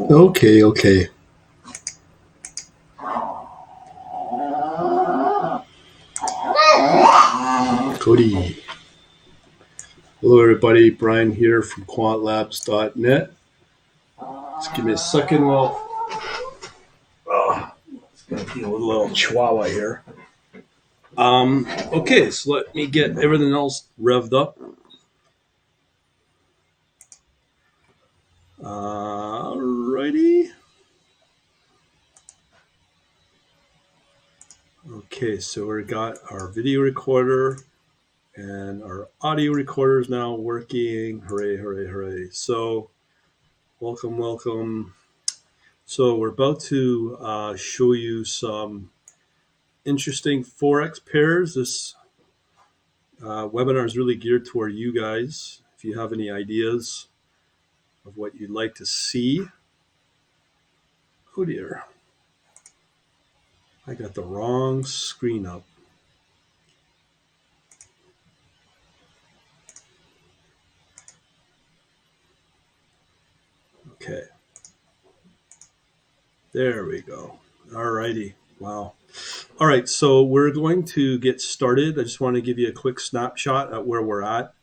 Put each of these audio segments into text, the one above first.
Okay. Cody. Hello, everybody. Brian here from quantlabs.net. Just give me a second while it's going to deal with a little chihuahua here. Okay, so let me get everything else revved up. Alrighty. Okay, so we got our video recorder and our audio recorder is now working. Hooray. So, welcome. So we're about to show you some interesting Forex pairs. This webinar is really geared toward you guys. If you have any ideas of what you'd like to see. Oh dear. I got the wrong screen up. Okay. There we go. All righty. Wow. All right, so we're going to get started. I just want to give you a quick snapshot at where we're at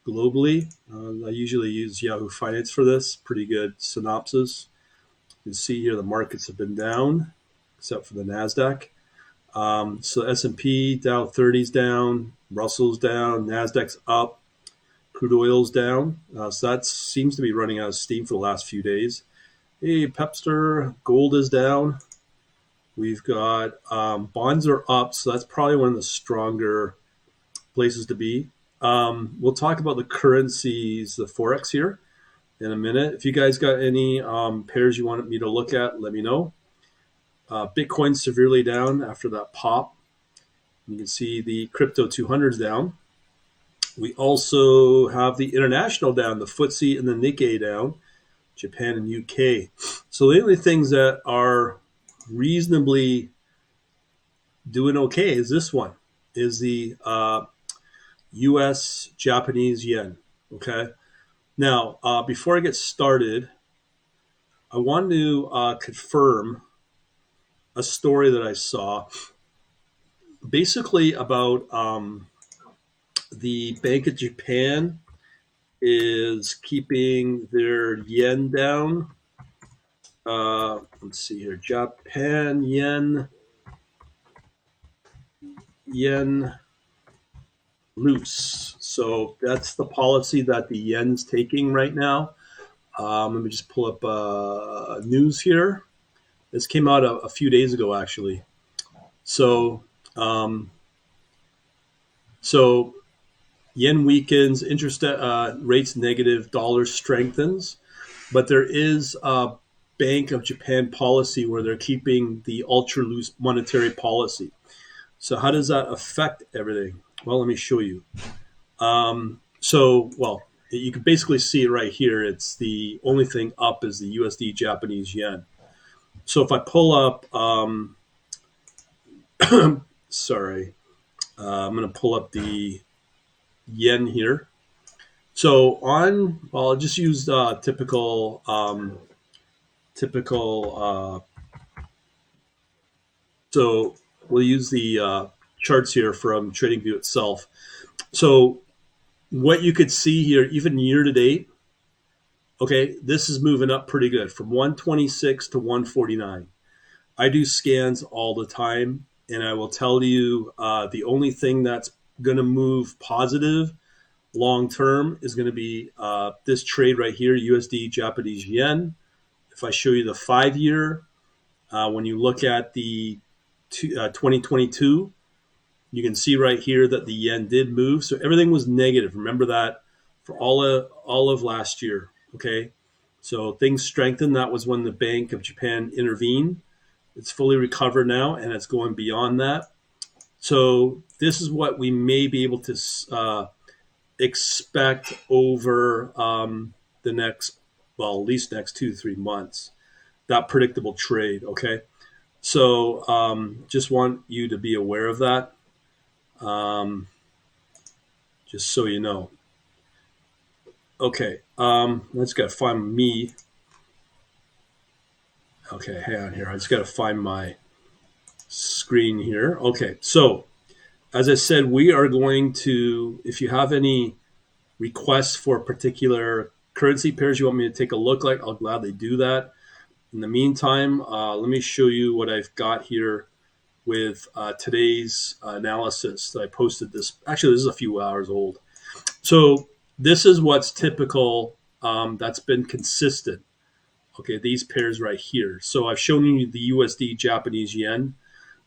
globally. I usually use Yahoo Finance for this. Pretty good synopsis. You can see here the markets have been down, except for the NASDAQ. So S&P, Dow 30's down, Russell's down, NASDAQ's up, crude oil's down. So that seems to be running out of steam for the last few days. Hey, Pepster, gold is down. We've got bonds are up, so that's probably one of the stronger places to be. We'll talk about the currencies, the Forex here in a minute. If you guys got any pairs you want me to look at, let me know. Bitcoin severely down after that pop. You can see the crypto 200's down. We also have the international down, the FTSE and the Nikkei down, Japan and UK. So the only things that are reasonably doing okay is this one, is the US Japanese yen. Okay. Now, before I get started, I want to confirm a story that I saw basically about the Bank of Japan is keeping their yen down. Let's see here. Japan yen loose. So that's the policy that the yen's taking right now. Let me just pull up news here. This came out a few days ago, actually. So yen weakens, interest rates negative, dollar strengthens, but there is a Bank of Japan policy where they're keeping the ultra loose monetary policy. So how does that affect everything? Well, let me show you. You can basically see it right here. It's the only thing up is the USD Japanese yen. So if I pull up, sorry, I'm going to pull up the yen here. So I'll just use typical. So we'll use the charts here from TradingView itself. So what you could see here, even year to date, okay, this is moving up pretty good from 126 to 149. I do scans all the time, and I will tell you the only thing that's going to move positive long term is going to be this trade right here, USD Japanese yen. If I show you the 5-year, when you look at the 2022, you can see right here that the yen did move. So everything was negative. Remember that for all of last year. Okay, so things strengthened. That was when the Bank of Japan intervened. It's fully recovered now, and it's going beyond that. So this is what we may be able to expect over the next, at least next 2-3 months. That predictable trade. Okay, so just want you to be aware of that. um, just so you know. Okay, let's got to find me. Okay, hang on here. I just got to find my screen here. Okay, so as I said, we are going to, if you have any requests for particular currency pairs you want me to take a look like, I'll gladly do that. In the meantime, let me show you what I've got here with today's analysis that I posted this. Actually, this is a few hours old. So this is what's typical, that's been consistent. Okay, these pairs right here. So I've shown you the USD Japanese yen.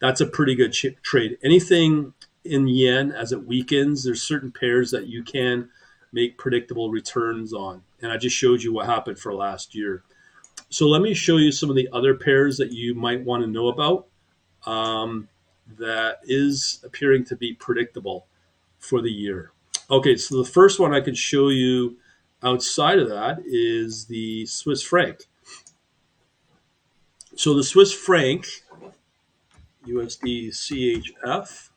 That's a pretty good trade. Anything in yen as it weakens, there's certain pairs that you can make predictable returns on. And I just showed you what happened for last year. So let me show you some of the other pairs that you might want to know about, that is appearing to be predictable for the year. Okay, so the first one I can show you outside of that is the Swiss franc. So the Swiss franc, USD CHF,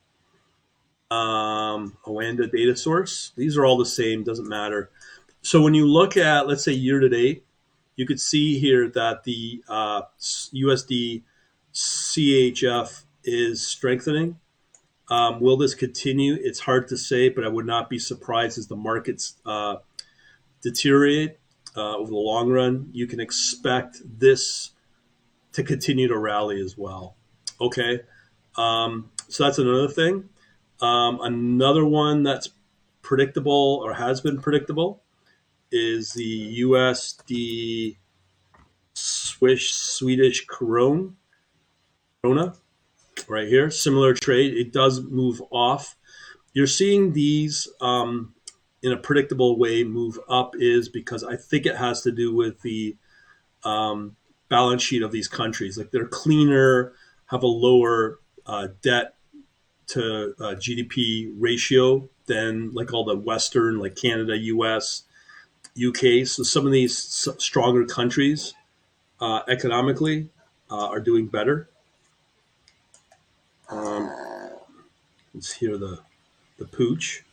Oanda data source, these are all the same, doesn't matter. So when you look at, let's say, year to date, you could see here that the USD CHF is strengthening. Will this continue? It's hard to say, but I would not be surprised as the markets deteriorate over the long run. You can expect this to continue to rally as well. Okay, so that's another thing. Another one that's predictable or has been predictable is the USD Swedish krona right here. Similar trade. It does move off. You're seeing these in a predictable way move up is because I think it has to do with the balance sheet of these countries. Like they're cleaner, have a lower debt to GDP ratio than like all the Western, like Canada, US, UK. So some of these stronger countries economically are doing better. Let's hear the pooch.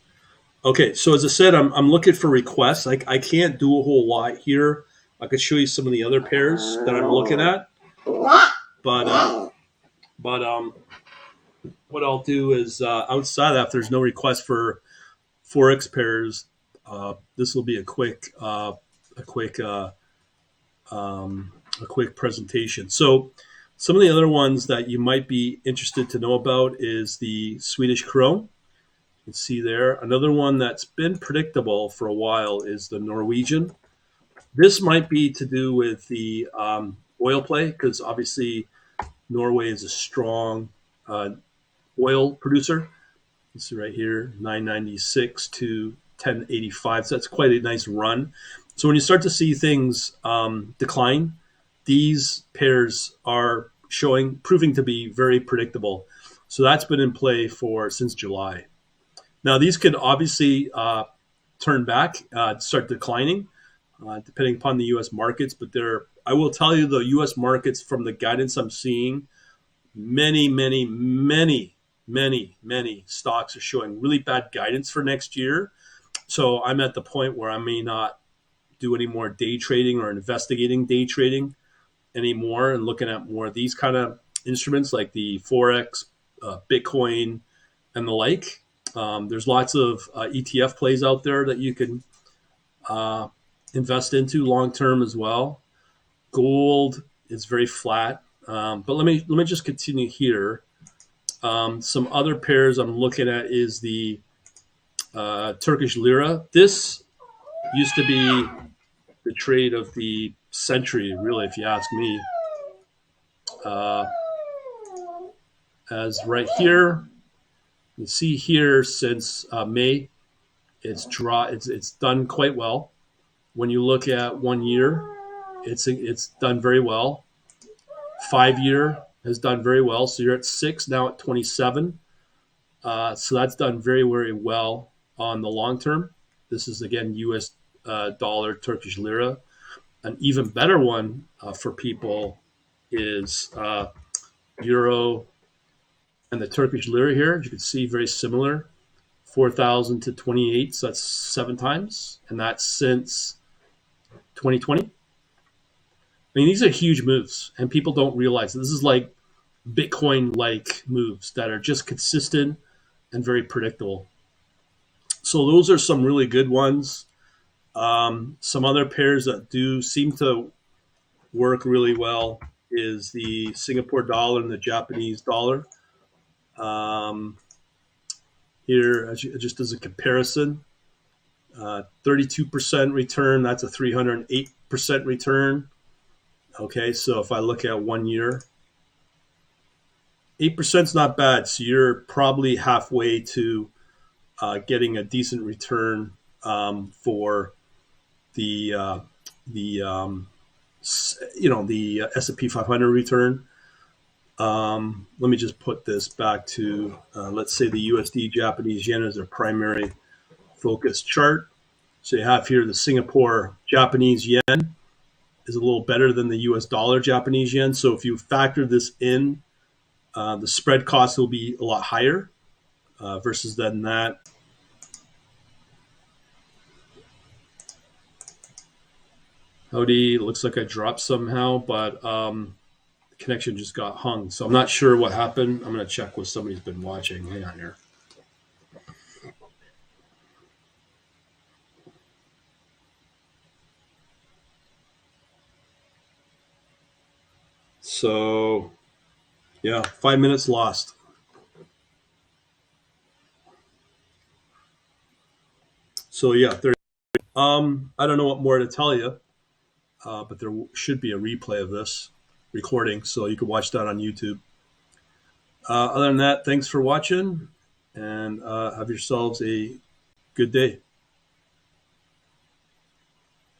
Okay, so as I said, I'm looking for requests. I can't do a whole lot here. I could show you some of the other pairs that I'm looking at, but what I'll do is outside of that, if there's no request for Forex pairs, this will be a quick presentation. So some of the other ones that you might be interested to know about is the Swedish krona. You can see there. Another one that's been predictable for a while is the Norwegian. This might be to do with the oil play because obviously Norway is a strong oil producer. You see right here, 996 to 1085. So that's quite a nice run. So when you start to see things decline, these pairs are proving to be very predictable. So that's been in play since July. Now these could obviously turn back, start declining, depending upon the U.S. markets. But I will tell you, the U.S. markets, from the guidance I'm seeing, many stocks are showing really bad guidance for next year. So I'm at the point where I may not do any more day trading or investigating day trading anymore and looking at more of these kind of instruments like the Forex, Bitcoin, and the like. There's lots of ETF plays out there that you can invest into long term as well. Gold is very flat, but let me just continue here. Some other pairs I'm looking at is the Turkish lira. This used to be the trade of the century, really, if you ask me. As right here, you see here since May, it's done quite well. When you look at 1 year, it's done very well. 5 year has done very well. So you're at 6, now at 27. So that's done very, very well on the long term. This is, again, US dollar, Turkish lira. An even better one for people is euro And the Turkish lira here, as you can see, very similar, 4,000 to 28. So that's 7 times. And that's since 2020. I mean, these are huge moves, and people don't realize it. This is like Bitcoin like moves that are just consistent and very predictable. So those are some really good ones. Some other pairs that do seem to work really well is the Singapore dollar and the Japanese dollar. Um, Here, just as a comparison, 32% return, that's a 308% return. Okay, so if I look at 1 year, 8% is not bad. So you're probably halfway to getting a decent return for the the the S&P 500 return. Let me just put this back to let's say the USD Japanese yen as their primary focus chart. So you have here the Singapore Japanese yen is a little better than the US dollar Japanese yen. So if you factor this in, the spread cost will be a lot higher versus than that. Howdy, looks like I dropped somehow, but the connection just got hung. So I'm not sure what happened. I'm going to check with somebody who's been watching. Hang on here. So, yeah, 5 minutes lost. So, yeah, there. I don't know what more to tell you, but there should be a replay of this recording, so you can watch that on YouTube. Other than that, thanks for watching, and have yourselves a good day.